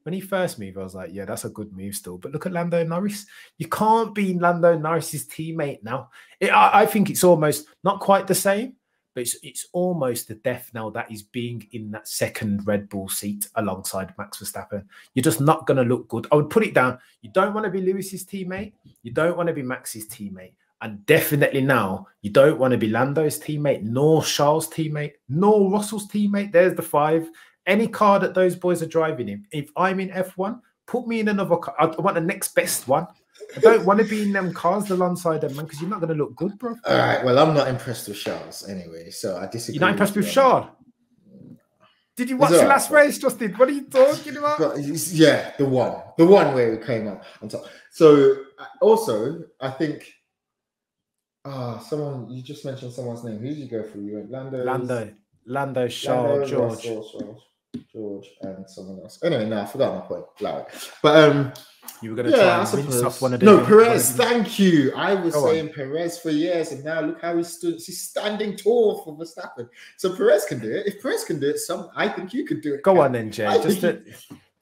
when he first moved, I was like, yeah, that's a good move still. But look at Lando Norris. You can't be Lando Norris's teammate now. I think it's almost not quite the same, but it's almost the death now that he's being in that second Red Bull seat alongside Max Verstappen. You're just not going to look good. I would put it down. You don't want to be Lewis's teammate. You don't want to be Max's teammate. And definitely now, you don't want to be Lando's teammate, nor Charles' teammate, nor Russell's teammate. There's the 5. Any car that those boys are driving in, if I'm in F1, put me in another car. I want the next best one. I don't want to be in them cars alongside them, man, because you're not going to look good, bro. All right, well, I'm not impressed with Charles anyway, so I disagree. You're not impressed with Charles? Did you watch the last race, Justin? What are you talking about? Yeah, the one where he came up on top. So, also, I think... someone, you just mentioned someone's name. Who did you go through? You went Lando, Charles, George, and someone else. Anyway, no, I forgot my point. But you were going to try and rinse off one of them. No, Perez. Thank you. I was saying Perez for years, and now look how he stood. He's standing tall for Verstappen. So Perez can do it. If Perez can do it, I think you could do it. Go on then, Jay.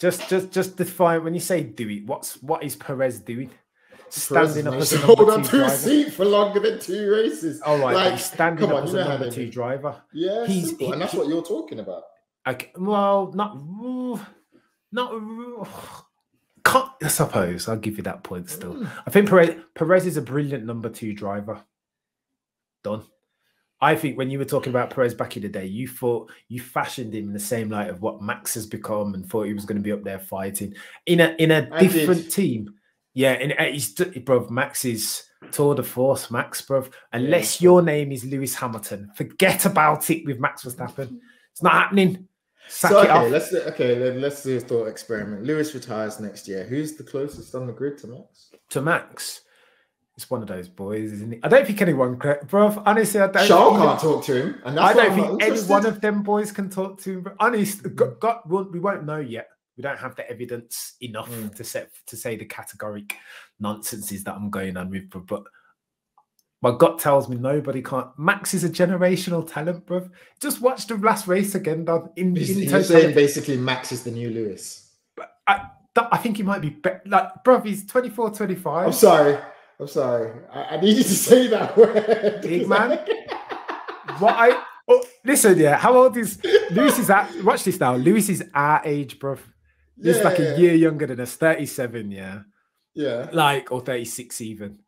Just define when you say do it. What is Perez doing? Standing up as a hold on to a seat for longer than 2 races. All right, like, he's standing up as a number 2 driver. Yeah, and that's what you're talking about. Okay, well, I suppose I'll give you that point still. I think Perez is a brilliant number 2 driver. Done. I think when you were talking about Perez back in the day, you thought you fashioned him in the same light of what Max has become and thought he was going to be up there fighting in a different team. Yeah, and he's, bro, Max is tour de force, Max, bro. Unless your name is Lewis Hamilton, forget about it with Max Verstappen. It's not happening. Let's do a thought experiment. Lewis retires next year. Who's the closest on the grid to Max? To Max? It's one of those boys, isn't it? I don't think anyone, bro. Honestly, I don't. Charles can't talk to him, and that's I don't think any one of them boys can talk to him. But honest, God, we won't know yet. We don't have the evidence enough to say the categoric nonsenses that I'm going on with, but my gut tells me nobody can't. Max is a generational talent, bro. Just watch the last race again, Don. You're saying basically Max is the new Lewis. But I think he might be better. Like, bro, he's 24, 25. I'm sorry. I needed to say that word. Big man. Listen, yeah. How old is Lewis? Watch this now. Lewis is our age, bro. He's like a year younger than us, 37, yeah. Or 36 even.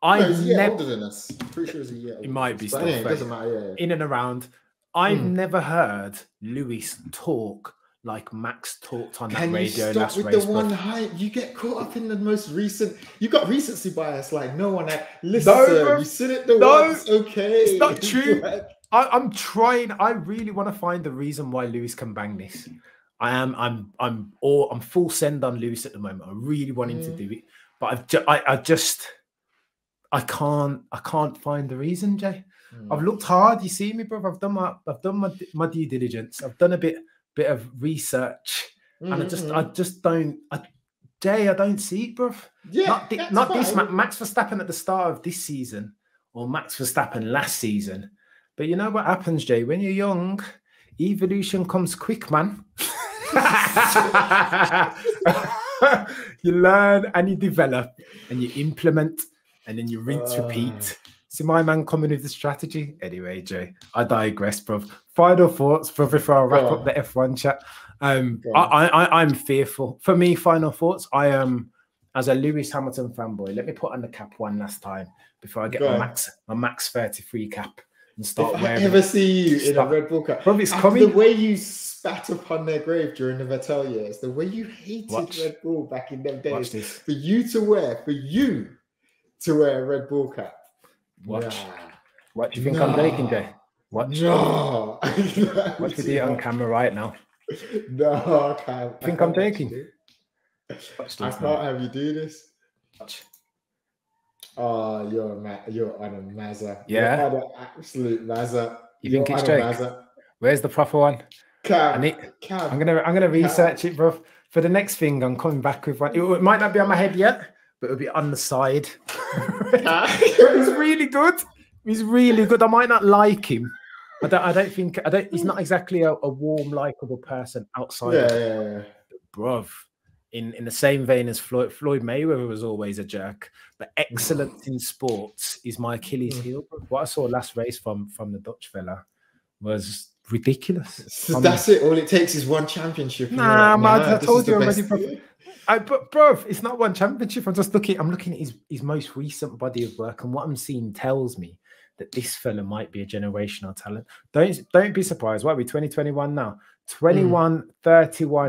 He's a year older than us. Pretty sure he's a year older. It might be still. Anyway, it doesn't matter, in and around. I've never heard Lewis talk like Max talked on that radio last race. The one hype. You get caught up in the most recent. You got recency bias, like no one. Listen, you said it once, okay. It's not true. I'm trying. I really want to find the reason why Lewis can bang this. I'm full send on Lewis at the moment. I really want him to do it, but I can't find the reason, Jay. I've looked hard. You see me, bro. I've done my due diligence. I've done a bit of research, and I just don't. Jay, I don't see it, bro. Yeah, not this Max Verstappen at the start of this season or Max Verstappen last season. But you know what happens, Jay? When you're young, evolution comes quick, man. You learn and you develop and you implement and then you rinse, repeat. See my man coming with the strategy. Anyway, Jay, I digress, bro. Final thoughts, bro, before I wrap up the F1 chat. I'm fearful. For me, final thoughts. I am, as a Lewis Hamilton fanboy, let me put on the cap one last time before I get my max 33 cap and start wearing. If I ever see you in a Red Bull cap, bro, it's coming. The way you spat upon their grave during the Vettel years, the way you hated Red Bull back in them days, for you to wear a Red Bull cap. Watch. What do you think I'm making, Jay? Watch. No. Watch me do it on camera right now. No, I can't. Think I'm taking? I can't have you do this. Watch. Oh, you're on a Mazza. Yeah. You're on an absolute Mazza. You think it's Jake? Where's the proper one? I'm gonna research it, bro. For the next thing, I'm coming back with one. It might not be on my head yet, but it'll be on the side. He's really good. He's really good. I might not like him. I don't think he's not exactly a warm, likable person outside. Yeah. Bruv. In the same vein as Floyd Mayweather was always a jerk, but excellence in sports is my Achilles heel. What I saw last race from the Dutch fella was ridiculous. So that's it. All it takes is one championship. Nah, man, I told you already. But bro, it's not one championship. I'm looking at his most recent body of work, and what I'm seeing tells me that this fella might be a generational talent. Don't be surprised. What are we, 2021 now? 31,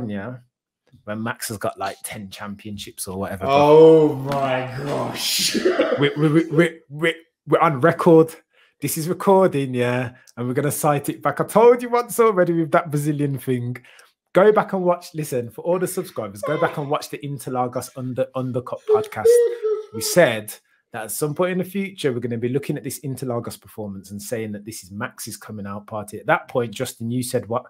yeah. When Max has got like 10 championships or whatever. Oh my gosh. We're on record. This is recording, yeah. And we're going to cite it back. I told you once already with that Brazilian thing. Go back and watch, listen, for all the subscribers, go back and watch the Interlagos Undercut podcast. We said that at some point in the future, we're going to be looking at this Interlagos performance and saying that this is Max's coming out party. At that point, Justin, you said what?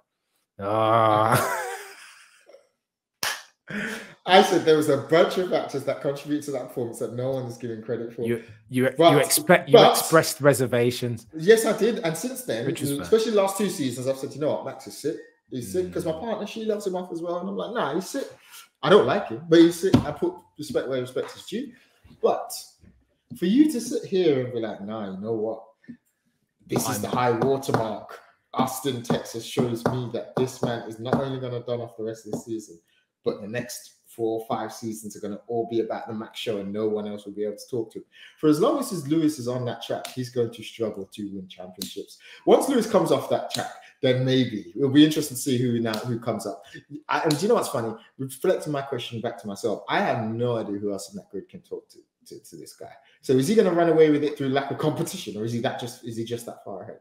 I said there was a bunch of factors that contribute to that performance that no one is giving credit for. You expressed reservations. Yes, I did. And since then, especially the last 2 seasons, I've said, you know what, Max is sick. He's sick because my partner, she loves him off as well. And I'm like, nah, he's sick. I don't like him, but he's sick. I put respect where respect is due. But for you to sit here and be like, nah, you know what? This is the high watermark. Austin, Texas shows me that this man is not only going to done off the rest of the season, but the next 4 or 5 seasons are going to all be about the Max show and no one else will be able to talk to him. For as long as Lewis is on that track, he's going to struggle to win championships. Once Lewis comes off that track, then maybe it'll be interesting to see who comes up. And do you know what's funny? Reflecting my question back to myself, I have no idea who else in that grid can talk to this guy. So is he going to run away with it through lack of competition, or is he just that far ahead?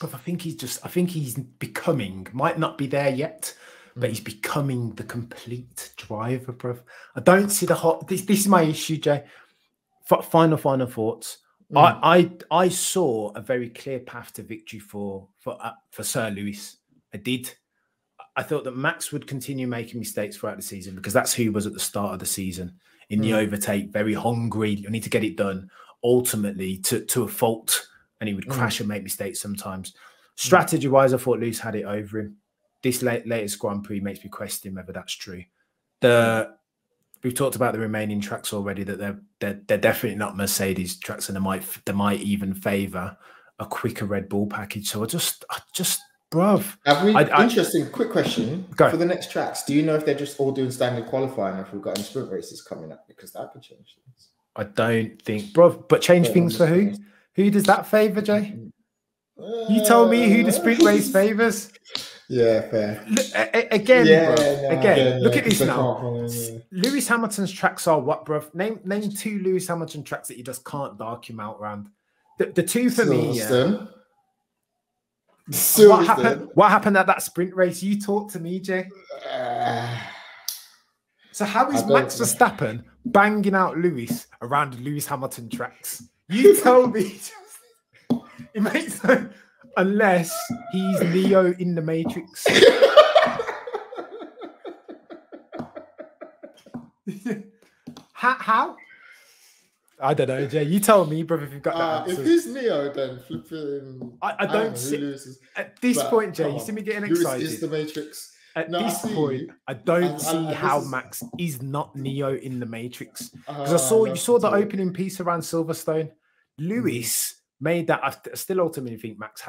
But I think he's becoming, might not be there yet, but he's becoming the complete driver, bro. I don't see this is my issue, Jay. Final thoughts. I saw a very clear path to victory for Sir Lewis. I did. I thought that Max would continue making mistakes throughout the season because that's who he was at the start of the season. In the overtake, very hungry. You need to get it done. Ultimately, to a fault, and he would crash and make mistakes sometimes. Strategy-wise, I thought Lewis had it over him. This latest Grand Prix makes me question whether that's true. We've talked about the remaining tracks already, that they're definitely not Mercedes tracks, and they might even favour a quicker Red Bull package. So I just, bruv. Interesting. Quick question for the next tracks. Do you know if they're just all doing standard qualifying, or if we've got any sprint races coming up? Because that could change things. I don't think, bruv. But change things for who? Who does that favour, Jay? You told me who the sprint race favours. Yeah, fair. Again, look at this now. Lewis Hamilton's tracks are what, bruv? Name 2 Lewis Hamilton tracks that you just can't dark him out round. The 2 for me, What happened at that sprint race? You talk to me, Jay. So how is Max Verstappen banging out Lewis around Lewis Hamilton tracks? You tell me. It makes no, unless he's Neo in the Matrix. How? I don't know, Jay. You tell me, brother, if you've got that answer. If he's Neo, then flipping. I don't see. At this point, Jay, you see me getting excited. Lewis is the Matrix. At this point, I don't see how Max is not Neo in the Matrix. Because you saw the opening piece around Silverstone. Lewis made that. I still ultimately think Max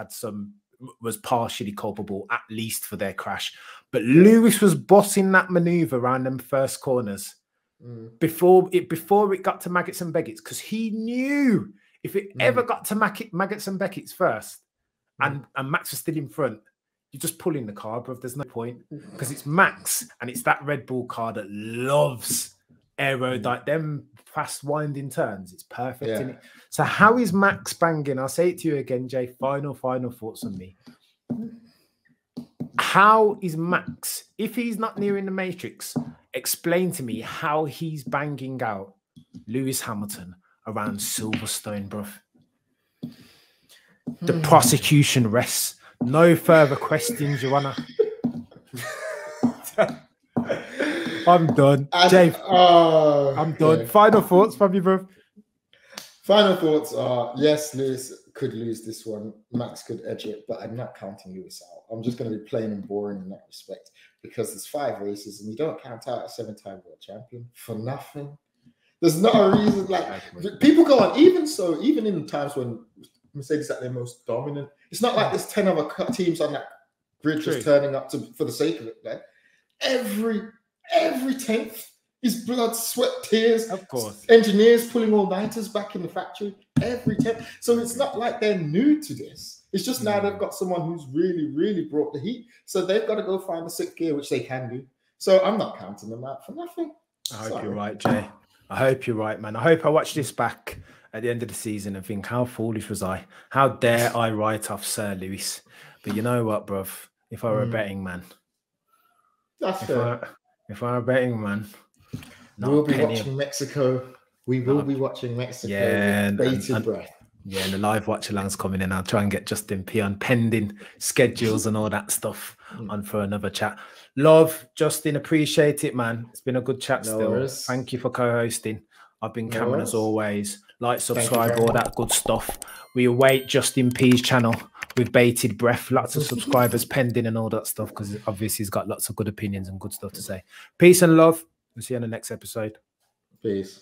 was partially culpable, at least for their crash. But Lewis was bossing that maneuver around them first corners before it got to Maggots and Beckett's, because he knew if it ever got to Maggots and Beckett's first, and Max was still in front, you're just pulling the car, bro. There's no point, because it's Max and it's that Red Bull car that loves like them fast winding turns. It's perfect, isn't it? So how is Max banging? I'll say it to you again, Jay. Final thoughts on me. How is Max, if he's not near in the Matrix, explain to me how he's banging out Lewis Hamilton around Silverstone, bruv. The prosecution rests. No further questions, Your Honor. I'm done. Jay, I'm done. Final thoughts from you, bro. Final thoughts are, yes, Lewis could lose this one. Max could edge it, but I'm not counting Lewis out. I'm just going to be plain and boring in that respect, because there's 5 races and you don't count out a 7-time world champion for nothing. There's not a reason. Like, people go on, even in times when Mercedes at their most dominant, it's not like there's 10 other teams on that grid just turning up for the sake of it. Right? Every 10th is blood, sweat, tears. Of course. Engineers pulling all-nighters back in the factory every 10th. So it's not like they're new to this. It's just now they've got someone who's really, really brought the heat. So they've got to go find the 6th gear, which they can do. So I'm not counting them out for nothing. I hope you're right, Jay. I hope you're right, man. I hope I watch this back at the end of the season and think, how foolish was I? How dare I write off Sir Lewis? But you know what, bruv? If I were a betting man, that's fair. If I'm a betting man, we'll be watching Mexico. We will be watching Mexico. Yeah, with bated breath. Yeah, and the live watch along's coming in. I'll try and get Justin P on pending schedules and all that stuff on for another chat. Love, Justin, appreciate it, man. It's been a good chat still. Worries. Thank you for co-hosting. I've been Cameron as always. Like, subscribe, all that good stuff. We await Justin P's channel with bated breath. Lots of subscribers pending and all that stuff, because obviously he's got lots of good opinions and good stuff to say. Peace and love. We'll see you on the next episode. Peace.